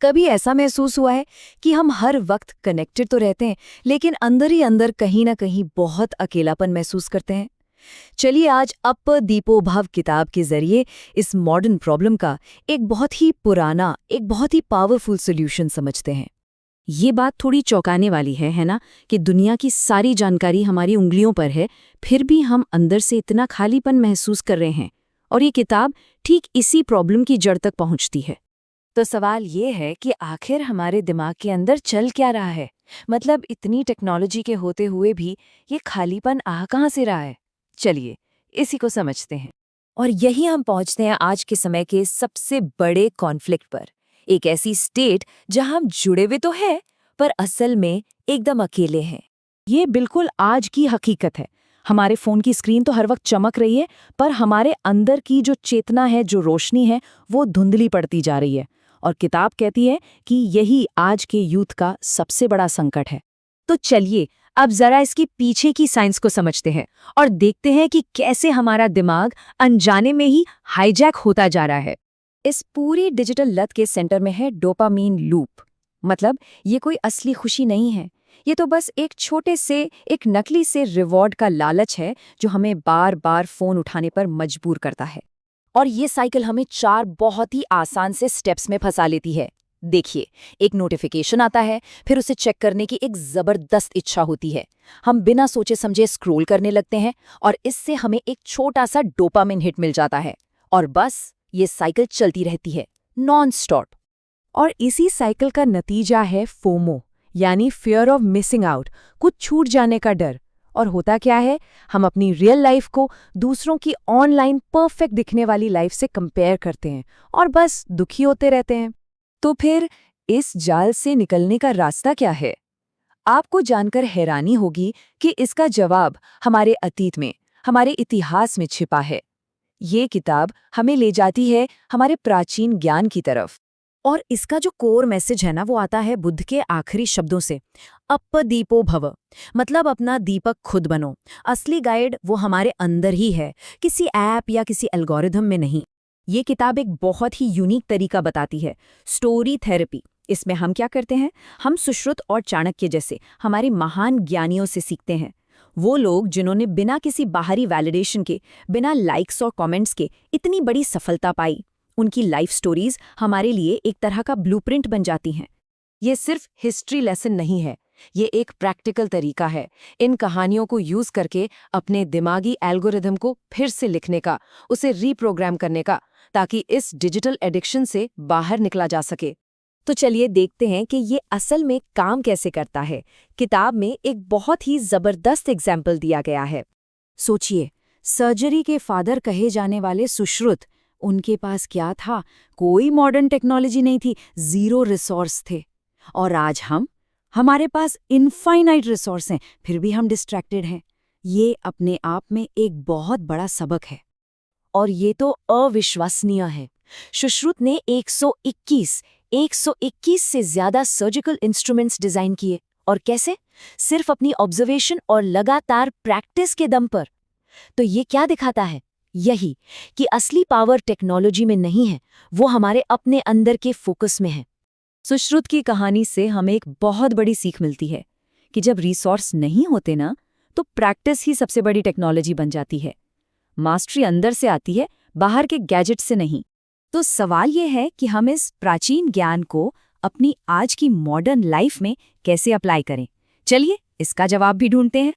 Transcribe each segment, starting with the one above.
कभी ऐसा महसूस हुआ है कि हम हर वक्त कनेक्टेड तो रहते हैं, लेकिन अंदर ही अंदर कहीं ना कहीं बहुत अकेलापन महसूस करते हैं? चलिए आज अप दीपो भव किताब के जरिए इस मॉडर्न प्रॉब्लम का एक बहुत ही पुराना, एक बहुत ही पावरफुल सॉल्यूशन समझते हैं। ये बात थोड़ी चौंकाने वाली है ना, कि दुनिया की सारी जानकारी हमारी उंगलियों पर है, फिर भी हम अंदर से इतना खालीपन महसूस कर रहे हैं। और ये किताब ठीक इसी प्रॉब्लम की जड़ तक पहुंचती है। तो सवाल ये है कि आखिर हमारे दिमाग के अंदर चल क्या रहा है? मतलब इतनी टेक्नोलॉजी के होते हुए भी ये खालीपन आ कहाँ से रहा है? चलिए इसी को समझते हैं। और यही हम पहुंचते हैं आज के समय के सबसे बड़े कॉन्फ्लिक्ट पर। एक ऐसी स्टेट जहां हम जुड़े हुए तो हैं, पर असल में एकदम अकेले हैं। ये बिल्कुल आज की हकीकत है। हमारे फोन की स्क्रीन तो हर वक्त चमक रही है, पर हमारे अंदर की जो चेतना है, जो रोशनी है, वो धुंधली पड़ती जा रही है। और किताब कहती है कि यही आज के यूथ का सबसे बड़ा संकट है। तो चलिए अब जरा इसके पीछे की साइंस को समझते हैं और देखते हैं कि कैसे हमारा दिमाग अनजाने में ही हाईजैक होता जा रहा है। इस पूरी डिजिटल लत के सेंटर में है डोपामीन लूप। मतलब ये कोई असली खुशी नहीं है, ये तो बस एक नकली से रिवॉर्ड का लालच है जो हमें बार बार फोन उठाने पर मजबूर करता है। और ये साइकिल हमें 4 बहुत ही आसान से स्टेप्स में फंसा लेती है। देखिए, एक नोटिफिकेशन आता है, फिर उसे चेक करने की एक जबरदस्त इच्छा होती है। हम बिना सोचे समझे स्क्रॉल करने लगते हैं और इससे हमें एक छोटा सा डोपामिन हिट मिल जाता है। और बस ये साइकिल चलती रहती है नॉन स्टॉप। और इसी साइकिल का नतीजा है फोमो, यानी फियर ऑफ मिसिंग आउट, कुछ छूट जाने का डर। और होता क्या है, हम अपनी रियल लाइफ को दूसरों की ऑनलाइन परफेक्ट दिखने वाली लाइफ से कंपेयर करते हैं और बस दुखी होते रहते हैं। तो फिर इस जाल से निकलने का रास्ता क्या है? आपको जानकर हैरानी होगी कि इसका जवाब हमारे अतीत में, हमारे इतिहास में छिपा है। ये किताब हमें ले जाती है हमारे प्राचीन ज्ञान की तरफ। और इसका जो कोर मैसेज है ना, वो आता है बुद्ध के आखिरी शब्दों से, अप दीपो भव। मतलब अपना दीपक खुद बनो। असली गाइड वो हमारे अंदर ही है, किसी ऐप या किसी एल्गोरिथम में नहीं। ये किताब एक बहुत ही यूनिक तरीका बताती है, स्टोरी थेरेपी। इसमें हम क्या करते हैं, हम सुश्रुत और चाणक्य जैसे हमारे महान ज्ञानियों से सीखते हैं। वो लोग जिन्होंने बिना किसी बाहरी वैलिडेशन के, बिना लाइक्स और कमेंट्स के इतनी बड़ी सफलता पाई। उनकी लाइफ स्टोरीज हमारे लिए एक तरह का ब्लूप्रिंट बन जाती हैं। ये सिर्फ हिस्ट्री लेसन नहीं है, ये एक प्रैक्टिकल तरीका है इन कहानियों को यूज करके अपने दिमागी एल्गोरिथम को फिर से लिखने का, उसे रीप्रोग्राम करने का, ताकि इस डिजिटल एडिक्शन से बाहर निकला जा सके। तो चलिए देखते हैं कि ये असल में काम कैसे करता है। किताब में एक बहुत ही जबरदस्त एग्जाम्पल दिया गया है। सोचिए, सर्जरी के फादर कहे जाने वाले सुश्रुत, उनके पास क्या था? कोई मॉडर्न टेक्नोलॉजी नहीं थी, 0 रिसोर्स थे। और आज हमारे पास इनफाइनाइट रिसोर्स हैं, फिर भी हम डिस्ट्रैक्टेड हैं। ये अपने आप में एक बहुत बड़ा सबक है। और ये तो अविश्वसनीय है। सुश्रुत ने 121 से ज्यादा सर्जिकल इंस्ट्रूमेंट्स डिजाइन किए। और कैसे? सिर्फ अपनी ऑब्जर्वेशन और लगातार प्रैक्टिस के दम पर। तो ये क्या दिखाता है? यही कि असली पावर टेक्नोलॉजी में नहीं है, वो हमारे अपने अंदर के फोकस में है। सुश्रुत की कहानी से हमें एक बहुत बड़ी सीख मिलती है कि जब रिसोर्स नहीं होते ना, तो प्रैक्टिस ही सबसे बड़ी टेक्नोलॉजी बन जाती है। मास्टरी अंदर से आती है, बाहर के गैजेट से नहीं। तो सवाल यह है कि हम इस प्राचीन ज्ञान को अपनी आज की मॉडर्न लाइफ में कैसे अप्लाई करें। चलिए इसका जवाब भी ढूंढते हैं।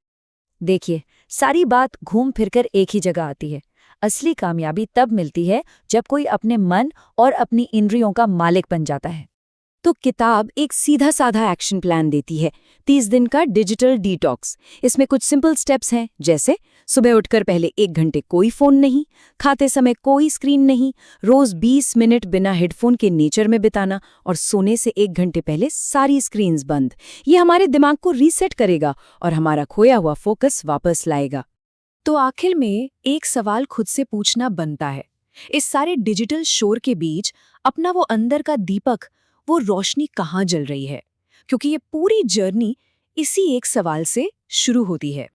देखिए, सारी बात घूम फिरकर एक ही जगह आती है। असली कामयाबी तब मिलती है जब कोई अपने मन और अपनी इंद्रियों का मालिक बन जाता है। तो किताब एक सीधा साधा एक्शन प्लान देती है, 30 दिन का डिजिटल डिटॉक्स। इसमें कुछ सिंपल स्टेप्स हैं, जैसे सुबह उठकर पहले 1 घंटे कोई फोन नहीं, खाते समय कोई स्क्रीन नहीं, रोज 20 मिनट बिना हेडफोन के नेचर में बिताना, और सोने से 1 घंटे पहले सारी स्क्रीन्स बंद। ये हमारे दिमाग को रीसेट करेगा और हमारा खोया हुआ फोकस वापस लाएगा। तो आखिर में एक सवाल खुद से पूछना बनता है, इस सारे डिजिटल शोर के बीच अपना वो अंदर का दीपक, वो रोशनी कहाँ जल रही है? क्योंकि ये पूरी जर्नी इसी एक सवाल से शुरू होती है।